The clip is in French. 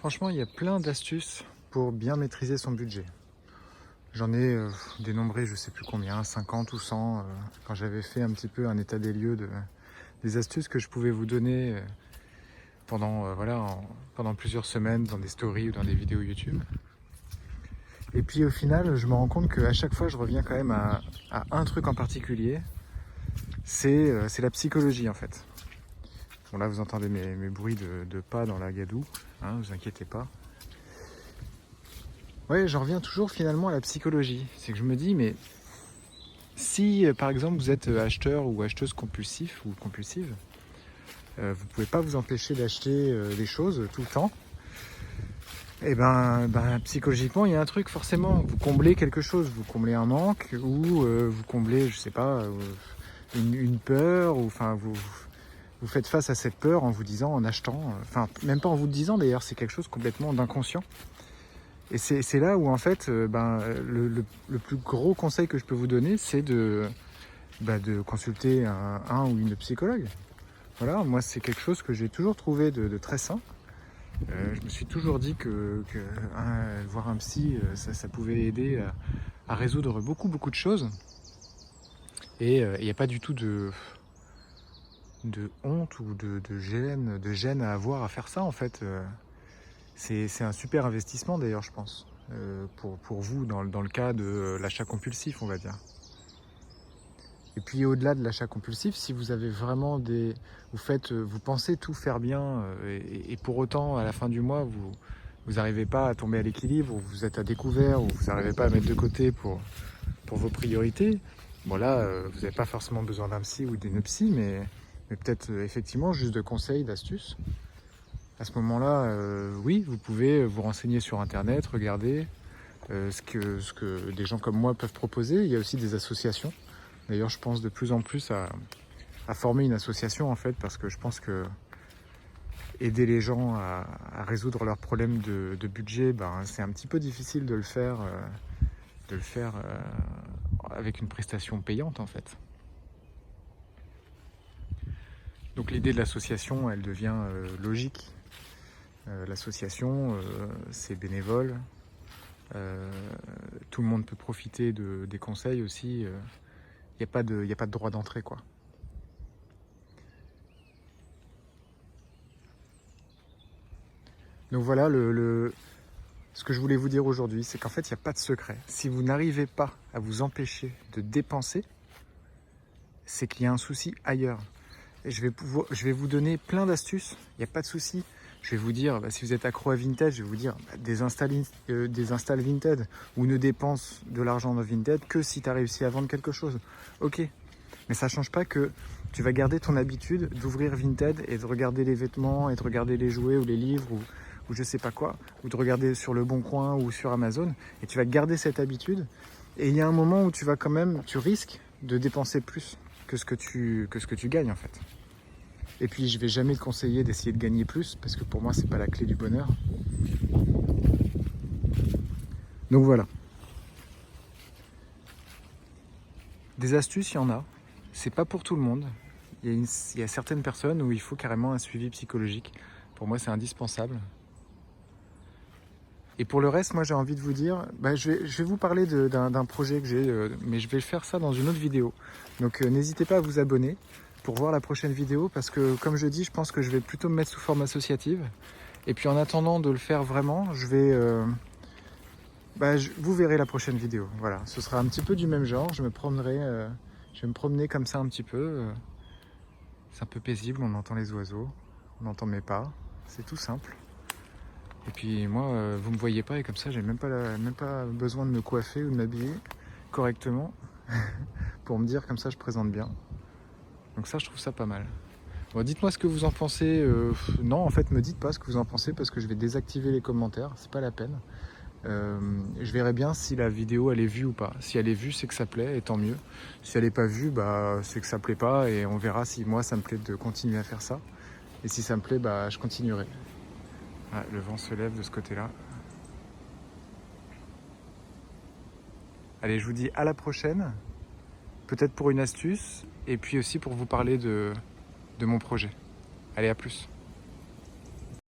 Franchement, il y a plein d'astuces pour bien maîtriser son budget. J'en ai dénombré, je sais plus combien, 50 ou 100, quand j'avais fait un petit peu un état des lieux des astuces que je pouvais vous donner pendant plusieurs semaines dans des stories ou dans des vidéos YouTube. Et puis au final, je me rends compte qu'à chaque fois, je reviens quand même à un truc en particulier, c'est la psychologie en fait. Bon là, vous entendez mes bruits de pas dans la gadoue, hein, vous inquiétez pas. Ouais, j'en reviens toujours finalement à la psychologie. C'est que je me dis, mais si par exemple vous êtes acheteur ou acheteuse compulsif ou compulsive, vous pouvez pas vous empêcher d'acheter des choses tout le temps. Et ben psychologiquement, il y a un truc forcément. Vous comblez quelque chose, vous comblez un manque ou vous comblez, je sais pas, une peur ou enfin vous faites face à cette peur en vous disant, en achetant, enfin même pas en vous le disant d'ailleurs, c'est quelque chose complètement d'inconscient. Et c'est là où en fait, le plus gros conseil que je peux vous donner, c'est de consulter un ou une psychologue. Voilà, moi c'est quelque chose que j'ai toujours trouvé de très sain. Je me suis toujours dit que voir un psy, ça pouvait aider à résoudre beaucoup de choses. Et il n'y a pas du tout de honte ou de gêne à avoir à faire ça en fait. C'est un super investissement d'ailleurs, je pense, pour vous dans le cas de l'achat compulsif, on va dire. Et puis au-delà de l'achat compulsif, si vous avez vraiment vous pensez tout faire bien et pour autant à la fin du mois vous n'arrivez pas à tomber à l'équilibre, ou vous êtes à découvert, ou vous n'arrivez pas à mettre de côté pour vos priorités, bon là vous n'avez pas forcément besoin d'un psy ou d'une psy, mais peut-être effectivement juste de conseils, d'astuces. À ce moment-là, oui, vous pouvez vous renseigner sur internet, regarder ce que des gens comme moi peuvent proposer. Il y a aussi des associations. D'ailleurs, je pense de plus en plus à former une association en fait, parce que je pense que aider les gens à résoudre leurs problèmes de budget, c'est un petit peu difficile de le faire avec une prestation payante en fait. Donc l'idée de l'association, elle devient logique. L'association, c'est bénévole. Tout le monde peut profiter des conseils aussi. Il n'y a pas de droit d'entrée, quoi. Donc voilà, ce que je voulais vous dire aujourd'hui, c'est qu'en fait, il n'y a pas de secret. Si vous n'arrivez pas à vous empêcher de dépenser, c'est qu'il y a un souci ailleurs. Et je vais vous donner plein d'astuces, il n'y a pas de souci. Je vais vous dire, si vous êtes accro à Vinted, je vais vous dire, désinstalle Vinted ou ne dépense de l'argent dans Vinted que si tu as réussi à vendre quelque chose. Ok, mais ça ne change pas que tu vas garder ton habitude d'ouvrir Vinted et de regarder les vêtements et de regarder les jouets ou les livres ou je sais pas quoi, ou de regarder sur Le Bon Coin ou sur Amazon, et tu vas garder cette habitude. Et il y a un moment où tu risques de dépenser plus que ce que tu gagnes en fait. Et puis je vais jamais te conseiller d'essayer de gagner plus, parce que pour moi c'est pas la clé du bonheur. Donc voilà. Des astuces, il y en a. C'est pas pour tout le monde. Il y a certaines personnes où il faut carrément un suivi psychologique. Pour moi c'est indispensable. Et pour le reste, moi j'ai envie de vous dire, je vais vous parler d'un projet que j'ai, mais je vais faire ça dans une autre vidéo. Donc n'hésitez pas à vous abonner pour voir la prochaine vidéo, parce que comme je dis, je pense que je vais plutôt me mettre sous forme associative. Et puis en attendant de le faire vraiment, vous verrez la prochaine vidéo. Voilà, ce sera un petit peu du même genre, je vais me promener comme ça un petit peu. C'est un peu paisible, on entend les oiseaux, on entend mes pas, c'est tout simple. Et puis moi, vous me voyez pas, et comme ça, j'ai même pas besoin de me coiffer ou de m'habiller correctement pour me dire comme ça, je présente bien. Donc ça, je trouve ça pas mal. Bon, dites-moi ce que vous en pensez. Non, en fait, me dites pas ce que vous en pensez, parce que je vais désactiver les commentaires. C'est pas la peine. Je verrai bien si la vidéo elle est vue ou pas. Si elle est vue, c'est que ça plaît, et tant mieux. Si elle est pas vue, c'est que ça plaît pas, et on verra si moi ça me plaît de continuer à faire ça. Et si ça me plaît, je continuerai. Ah, le vent se lève de ce côté-là. Allez, je vous dis à la prochaine, peut-être pour une astuce, et puis aussi pour vous parler de mon projet. Allez, à plus.